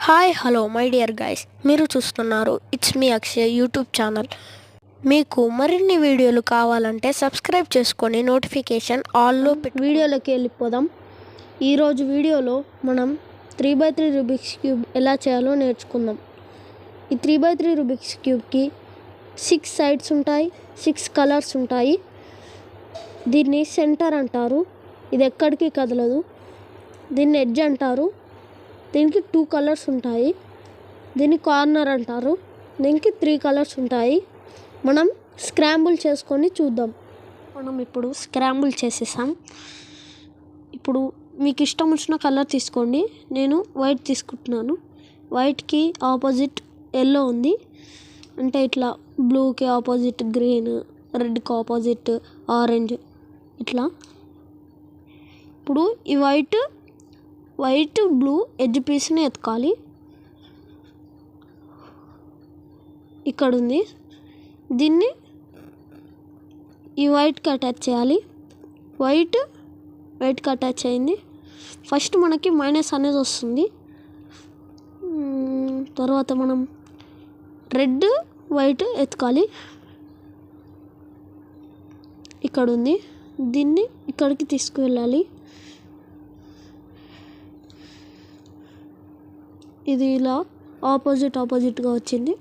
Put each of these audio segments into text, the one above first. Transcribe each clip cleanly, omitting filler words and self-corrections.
Hi hello my dear guys, మీరు చూస్తున్నారు it's me Akshay YouTube channel. మీకు మరిన్ని వీడియోలు కావాలంటే సబ్స్క్రైబ్ చేసుకొని నోటిఫికేషన్ ఆల్లో వీడియోలోకి వెళ్ళిపోదాం. ఈరోజు వీడియోలో మనం 3x3 రూబిక్స్ క్యూబ్ ఎలా చేయాలో నేర్చుకుందాం. ఈ 3x3 రూబిక్స్ క్యూబ్కి 6 సైడ్స్ ఉంటాయి, 6 కలర్స్ ఉంటాయి. దీన్ని సెంటర్ అంటారు. ఇది ఎక్కడికి కదలదు. దీన్ని ఎడ్జ్ అంటారు. దీనికి 2 కలర్స్ ఉంటాయి. దీన్ని కార్నర్ అంటారు. దీనికి 3 కలర్స్ ఉంటాయి. మనం స్క్రాంబుల్ చేసుకొని చూద్దాం. మనం ఇప్పుడు స్క్రాంబుల్ చేసేసాం. ఇప్పుడు మీకు ఇష్టం వచ్చిన కలర్ తీసుకోండి. నేను వైట్ తీసుకుంటున్నాను. వైట్కి ఆపోజిట్ ఎల్లో ఉంది, అంటే ఇట్లా బ్లూకి ఆపోజిట్ గ్రీన్, రెడ్కి ఆపోజిట్ ఆరెంజ్, ఇట్లా. ఇప్పుడు ఈ వైట్ బ్లూ ఎడ్జ్ పీస్ని ఎతకాలి. ఇక్కడ ఉంది. దీన్ని ఈ వైట్కి అటాచ్ చేయాలి. వైట్కి అటాచ్ అయింది. ఫస్ట్ మనకి మైనస్ అనేది వస్తుంది. తర్వాత మనం రెడ్ వైట్ ఎతకాలి. ఇక్కడ ఉంది. దీన్ని ఇక్కడికి తీసుకువెళ్ళాలి. ఇది ఇలా ఆపోజిట్గా వచ్చింది.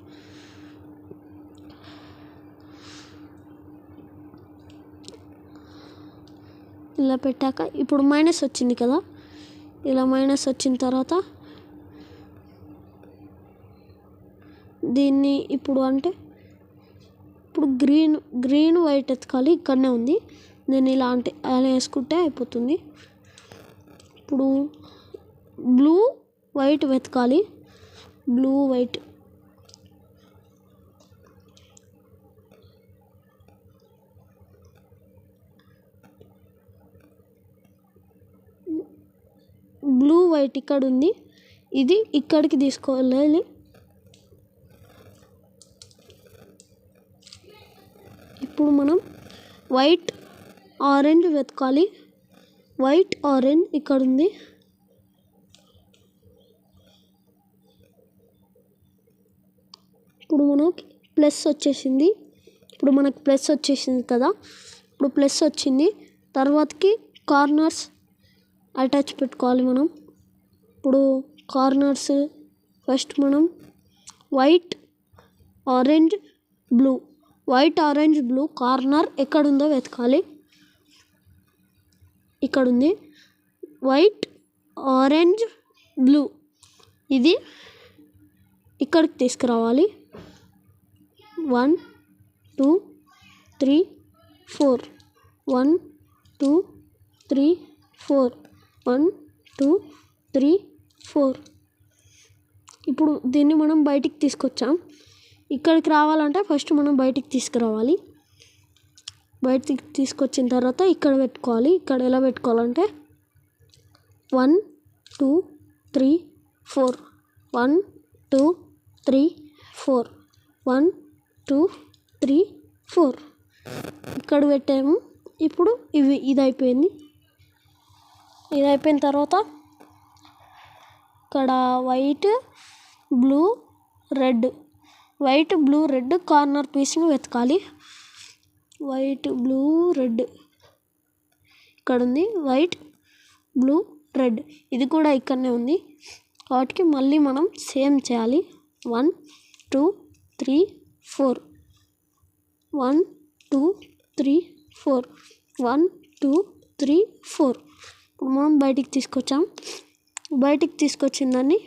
ఇలా పెట్టాక ఇప్పుడు మైనస్ వచ్చింది కదా. ఇలా మైనస్ వచ్చిన తర్వాత దీన్ని ఇప్పుడు గ్రీన్ వైట్ ఎతకాలి. ఇక్కడనే ఉంది. దీన్ని ఇలా అలా వేసుకుంటే అయిపోతుంది. ఇప్పుడు బ్లూ వైట్ వెతకాలి. బ్లూ వైట్ ఇక్కడ ఉంది. ఇది ఇక్కడికి తీసుకోవాలి. ఇప్పుడు మనం వైట్ ఆరెంజ్ వెతకాలి. వైట్ ఆరెంజ్ ఇక్కడ ఉంది. ఇప్పుడు మనకి ప్లస్ వచ్చేసింది. కదా. ఇప్పుడు ప్లస్ వచ్చింది. తర్వాతకి కార్నర్స్ అటాచ్ పెట్టుకోవాలి మనం. ఇప్పుడు కార్నర్స్ ఫస్ట్ మనం వైట్ ఆరెంజ్ బ్లూ కార్నర్ ఎక్కడుందో వెతకాలి. ఇక్కడ ఉంది. వైట్ ఆరెంజ్ బ్లూ ఇది ఇక్కడికి తీసుకురావాలి. 1 2 3 4 1 2 3 4 1 2 3 4. ఇప్పుడు దీన్ని మనం బయటికి తీసుకొచ్చాం. ఇక్కడికి రావాలంటే ఫస్ట్ మనం బయటికి తీసుకురావాలి. బయటికి తీసుకొచ్చిన తర్వాత ఇక్కడ పెట్టుకోవాలి. ఇక్కడ ఎలా పెట్టుకోవాలంటే 1 2 3 4 1 2 3 4 1 2 3 4 ఇక్కడ పెట్టాము. ఇప్పుడు ఇది అయిపోయింది. ఇది అయిపోయిన తర్వాత ఇక్కడ వైట్ బ్లూ రెడ్ కార్నర్ పీస్ని వెతకాలి. వైట్ బ్లూ రెడ్ ఇక్కడ ఉంది. వైట్ బ్లూ రెడ్ ఇది కూడా ఇక్కడనే ఉంది. వాటికి మళ్ళీ మనం సేమ్ చేయాలి. 1 2 3 4 1 2 3 4 1 2 3 4. ఇప్పుడు మనం బయటికి తీసుకొచ్చాం. బయటికి తీసుకొచ్చిన దాన్ని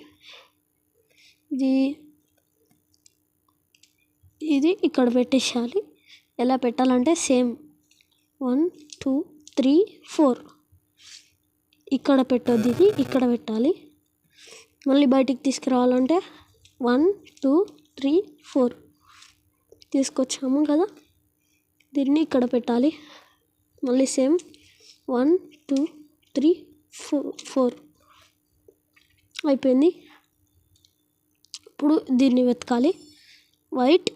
ఇది ఇక్కడ పెట్టేసేయాలి. ఎలా పెట్టాలంటే సేమ్ 1 2 3 4 ఇక్కడ పెట్టొద్దు. ఇది ఇక్కడ పెట్టాలి. మళ్ళీ బయటికి తీసుకురావాలంటే 1 2 3 4 తీసుకొచ్చాము కదా. దీన్ని ఇక్కడ పెట్టాలి. మళ్ళీ సేమ్ 1 2 3 4 అయిపోయింది. ఇప్పుడు దీన్ని వెతకాలి. వైట్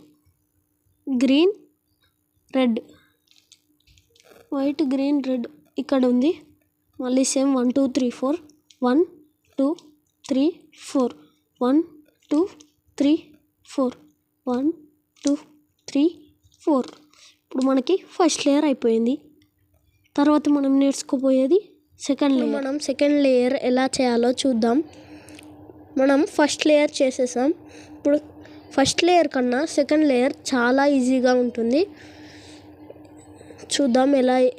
గ్రీన్ రెడ్ ఇక్కడ ఉంది. మళ్ళీ సేమ్ 1 2 3 4 1 2 3 4 1 2 3 4 1 2 3 4. ఇప్పుడు మనకి ఫస్ట్ లేయర్ అయిపోయింది. తర్వాత మనం నేర్చుకోబోయేది సెకండ్ లేయర్. మనం సెకండ్ లేయర్ ఎలా చేయాలో చూద్దాం. మనం ఫస్ట్ లేయర్ చేసేసాం. ఇప్పుడు ఫస్ట్ లేయర్ కన్నా సెకండ్ లేయర్ చాలా ఈజీగా ఉంటుంది. చూద్దాం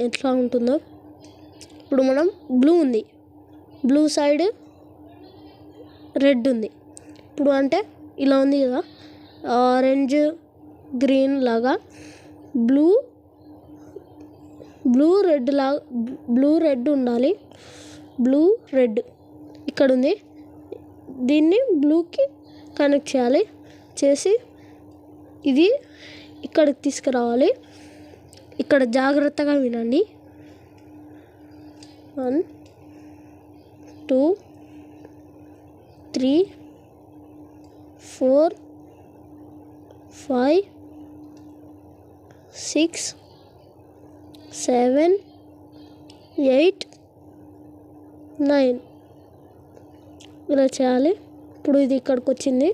ఎట్లా ఉంటుందో. ఇప్పుడు మనం బ్లూ ఉంది, బ్లూ సైడ్ రెడ్ ఉంది. ఇప్పుడు అంటే ఇలా ఉంది కదా, ఆరెంజ్ గ్రీన్ లాగా బ్లూ రెడ్ ఉండాలి. బ్లూ రెడ్ ఇక్కడ ఉంది. దీన్ని బ్లూకి కనెక్ట్ చేయాలి. చేసి ఇది ఇక్కడికి తీసుకురావాలి. ఇక్కడ జాగ్రత్తగా వినండి. 1 2 3 4 5 6 7 8 9 ఇలా చేయాలి. ఇప్పుడు ఇది ఇక్కడికి వచ్చింది.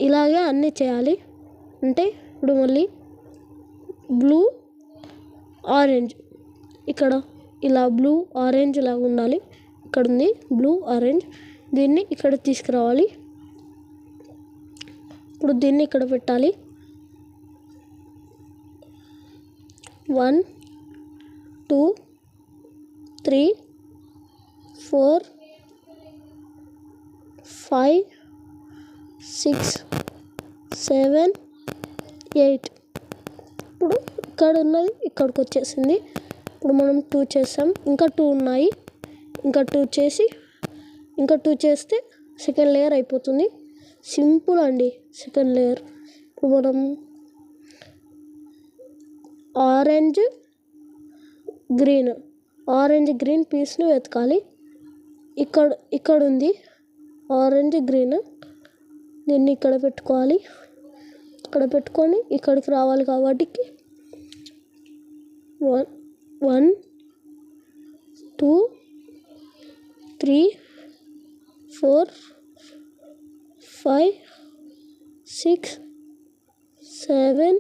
ఇలాగే అన్నీ చేయాలి. అంటే ఇప్పుడు మళ్ళీ బ్లూ ఆరెంజ్ ఇక్కడ ఇలా బ్లూ ఆరెంజ్ లాగా ఉండాలి. ఇక్కడ ఉంది బ్లూ ఆరెంజ్. దీన్ని ఇక్కడ తీసుకురావాలి. ఇప్పుడు దీన్ని ఇక్కడ పెట్టాలి. 1 2 3 4 5 6 7 8. ఇప్పుడు ఇక్కడ ఉన్నది ఇక్కడికి వచ్చేసింది. ఇప్పుడు మనం 2 చేస్తాం. ఇంకా 2 ఉన్నాయి. ఇంకా 2 చేస్తే సెకండ్ లేయర్ అయిపోతుంది. సింపుల్ అండి సెకండ్ లేయర్. ఇప్పుడు మనం ఆరెంజ్ గ్రీన్ పీస్ని వెతకాలి. ఇక్కడ ఉంది ఆరెంజ్ గ్రీన్. దీన్ని ఇక్కడ పెట్టుకోవాలి. ఇక్కడ పెట్టుకొని ఇక్కడికి రావాలి. కాబట్టి 1 2 3 4 5 6 7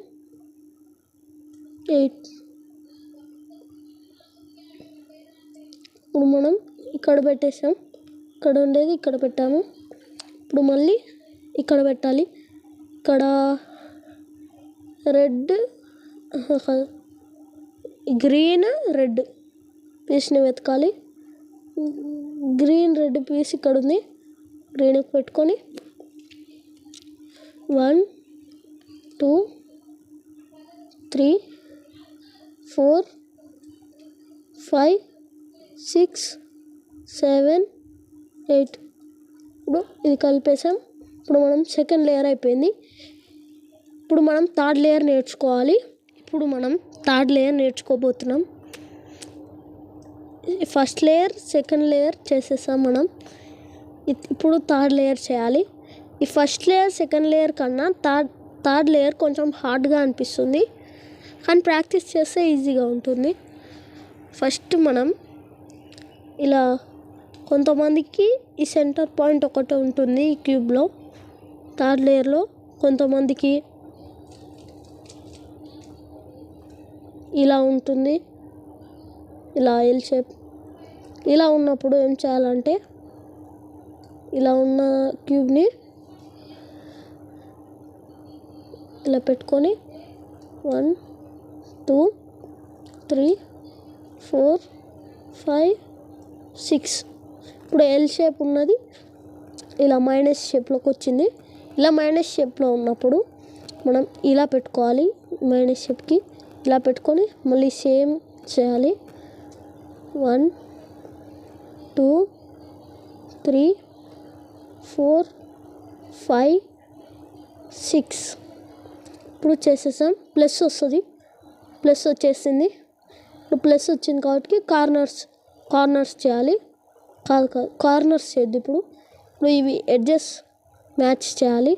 8. ఇప్పుడు మనం ఇక్కడ పెట్టేసాం. ఇక్కడ ఉండేది ఇక్కడ పెట్టాము. ఇప్పుడు మళ్ళీ ఇక్కడ పెట్టాలి. ఇక్కడ గ్రీన్ రెడ్ పీస్ని వెతకాలి. గ్రీన్ రెడ్ పీస్ ఇక్కడ ఉంది. గ్రీన్కి పెట్టుకొని 1 2 3 4 5 6 7 8. ఇప్పుడు ఇది కలిపేసాం. ఇప్పుడు మనం సెకండ్ లేయర్ అయిపోయింది. ఇప్పుడు మనం థర్డ్ లేయర్ నేర్చుకోవాలి. ఇప్పుడు మనం థర్డ్ లేయర్ నేర్చుకోబోతున్నాం. ఫస్ట్ లేయర్ సెకండ్ లేయర్ చేసేసాం మనం. ఇప్పుడు థర్డ్ లేయర్ చేయాలి. ఈ ఫస్ట్ లేయర్ సెకండ్ లేయర్ కన్నా థర్డ్ లేయర్ కొంచెం హార్డ్గా అనిపిస్తుంది. కానీ ప్రాక్టీస్ చేస్తే ఈజీగా ఉంటుంది. ఫస్ట్ మనం ఇలా కొంతమందికి ఈ సెంటర్ పాయింట్ ఒకటే ఉంటుంది ఈ క్యూబ్లో. థర్డ్ లేయర్లో కొంతమందికి ఇలా ఉంటుంది, ఇలా ఎల్ షేప్. ఇలా ఉన్నప్పుడు ఏం చేయాలంటే ఇలా ఉన్న క్యూబ్ని ఇలా పెట్టుకొని 1 2 3 4 5 6. ఇప్పుడు ఎల్ షేప్ ఉన్నది ఇలా మైనస్ షేప్లోకి వచ్చింది. ఇలా మైనస్ షేప్లో ఉన్నప్పుడు మనం ఇలా పెట్టుకోవాలి. మైనస్ షేప్కి ఇలా పెట్టుకొని మళ్ళీ సేమ్ చేయాలి. 1 2 3 4 5 6. ఇప్పుడు చేసేసాం. ప్లస్ వస్తుంది. ప్లస్ వచ్చేసింది. ఇప్పుడు ప్లస్ వచ్చింది కాబట్టి కార్నర్స్ చేయాలి. కార్నర్స్ చేద్దాం. ఇప్పుడు ఇవి ఎడ్జెస్ మ్యాచ్ చేయాలి.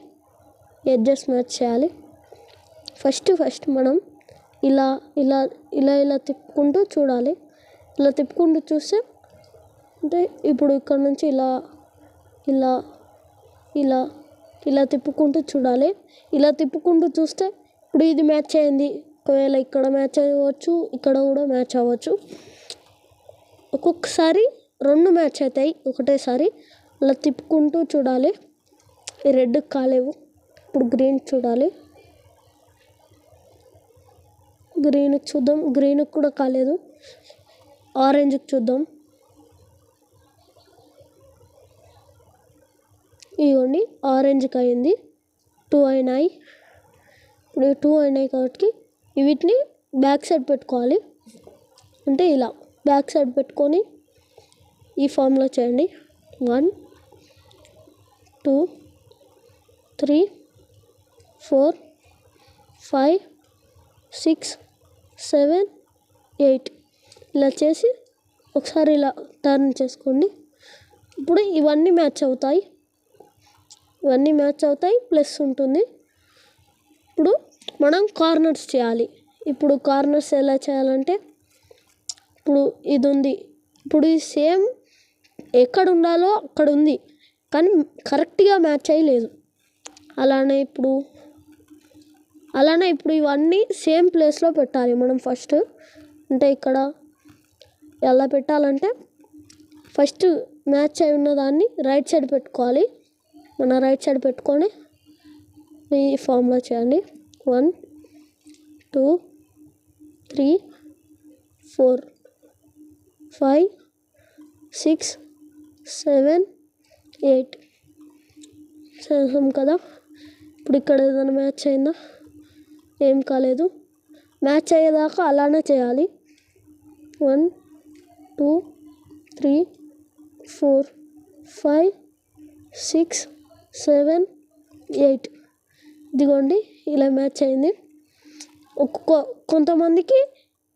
ఫస్ట్ మనం ఇలా ఇలా ఇలా ఇలా తిప్పుకుంటూ చూడాలి. ఇలా తిప్పుకుంటూ చూస్తే అంటే ఇప్పుడు ఇక్కడ నుంచి ఇలా ఇలా ఇలా ఇలా తిప్పుకుంటూ చూడాలి. ఇలా తిప్పుకుంటూ చూస్తే ఇప్పుడు ఇది మ్యాచ్ అయింది. ఒకవేళ ఇక్కడ మ్యాచ్ అవ్వచ్చు, ఇక్కడ కూడా మ్యాచ్ అవ్వచ్చు. ఒక్కొక్కసారి 2 మ్యాచ్ అవుతాయి ఒకటేసారి. అలా తిప్పుకుంటూ చూడాలి. ఈ రెడ్ కాలేవు. ఇప్పుడు గ్రీన్ చూడాలి. గ్రీన్కి చూద్దాం. గ్రీన్కి కూడా కాలేదు. ఆరెంజ్కి చూద్దాం. ఇవ్వండి ఆరెంజ్కి అయింది. 2 అయినాయి. ఇప్పుడు 2 అయినాయి కాబట్టి వీటిని బ్యాక్ సైడ్ పెట్టుకోవాలి. అంటే ఇలా బ్యాక్ సైడ్ పెట్టుకొని ఈ ఫామ్లో చేయండి. 1 2 3 4 5 6 7 8 ఇలా చేసి ఒకసారి ఇలా టర్న్ చేసుకోండి. ఇప్పుడు ఇవన్నీ మ్యాచ్ అవుతాయి. ప్లస్ ఉంటుంది. ఇప్పుడు మనం కార్నర్స్ చేయాలి. ఇప్పుడు కార్నర్స్ ఎలా చేయాలంటే ఇప్పుడు ఇది ఉంది. ఇప్పుడు ఇది సేమ్ ఎక్కడ ఉండాలో అక్కడ ఉంది, కానీ కరెక్ట్గా మ్యాచ్ అయ్యలేదు. అలానే ఇప్పుడు ఇవన్నీ సేమ్ ప్లేస్లో పెట్టాలి మనం ఫస్ట్. అంటే ఇక్కడ ఎలా పెట్టాలంటే ఫస్ట్ మ్యాచ్ అయి ఉన్నదాన్ని రైట్ సైడ్ పెట్టుకోవాలి. మన రైట్ సైడ్ పెట్టుకొని ఈ ఫామ్లో చేయండి. 1 2 3 4 5 6 7 8 చేసాం కదా. ఇప్పుడు ఇక్కడ ఏదైనా మ్యాచ్ అయిందా? ఏం కాలేదు. మ్యాచ్ అయ్యేదాకా అలానే చేయాలి. 1 2 3 4 5 6 7 8 ఇదిగోండి ఇలా మ్యాచ్ అయింది. కొంతమందికి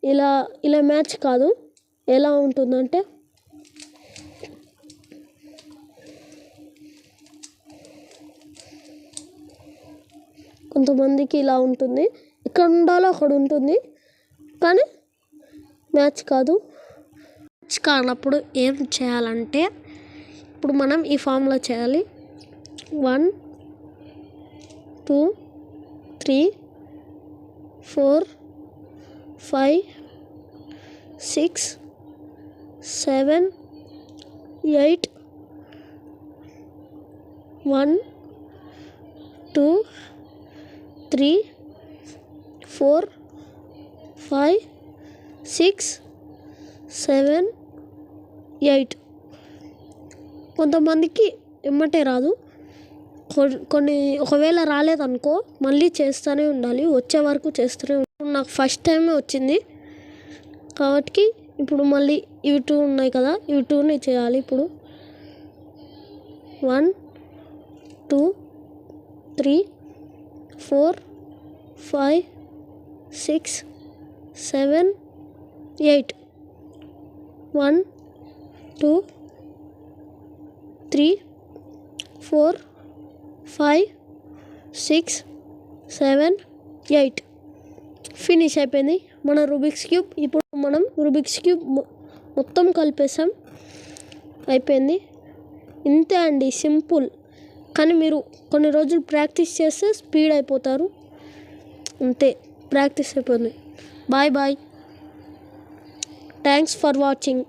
ఇలా మ్యాచ్ కాదు. ఎలా ఉంటుందంటే కొంతమందికి ఇలా ఉంటుంది. ఇక్కడ ఉండాలో అక్కడ ఉంటుంది, కానీ మ్యాచ్ కాదు. మ్యాచ్ కానప్పుడు ఏం చేయాలంటే ఇప్పుడు మనం ఈ ఫామ్లో చేయాలి. 1 2 3 4 5 6 7 8 1 2 3 4 5 6 7 8 కొంతమందికి ఎమ్మటే రాదు. కొన్ని ఒకవేళ రాలేదనుకో మళ్ళీ చేస్తూనే ఉండాలి. వచ్చే వరకు చేస్తూనే ఉండాలి. నాకు ఫస్ట్ టైమే వచ్చింది కాబట్టి ఇప్పుడు మళ్ళీ ఇవి 2 ఉన్నాయి కదా, ఇవి 2ని చేయాలి. ఇప్పుడు 1 2 3 4 5 6 7 8 1 2 3 4 5 6 7 8 ఫినిష్ అయిపోయింది మన రూబిక్స్ క్యూబ్. ఇప్పుడు మనం రూబిక్స్ క్యూబ్ మొత్తం కలిపేసాం, అయిపోయింది. ఇంతే అండి, సింపుల్. కానీ మీరు కొన్ని రోజులు ప్రాక్టీస్ చేస్తే స్పీడ్ అయిపోతారు. అంతే, ప్రాక్టీస్ అయిపోయింది. Bye bye. Thanks for watching.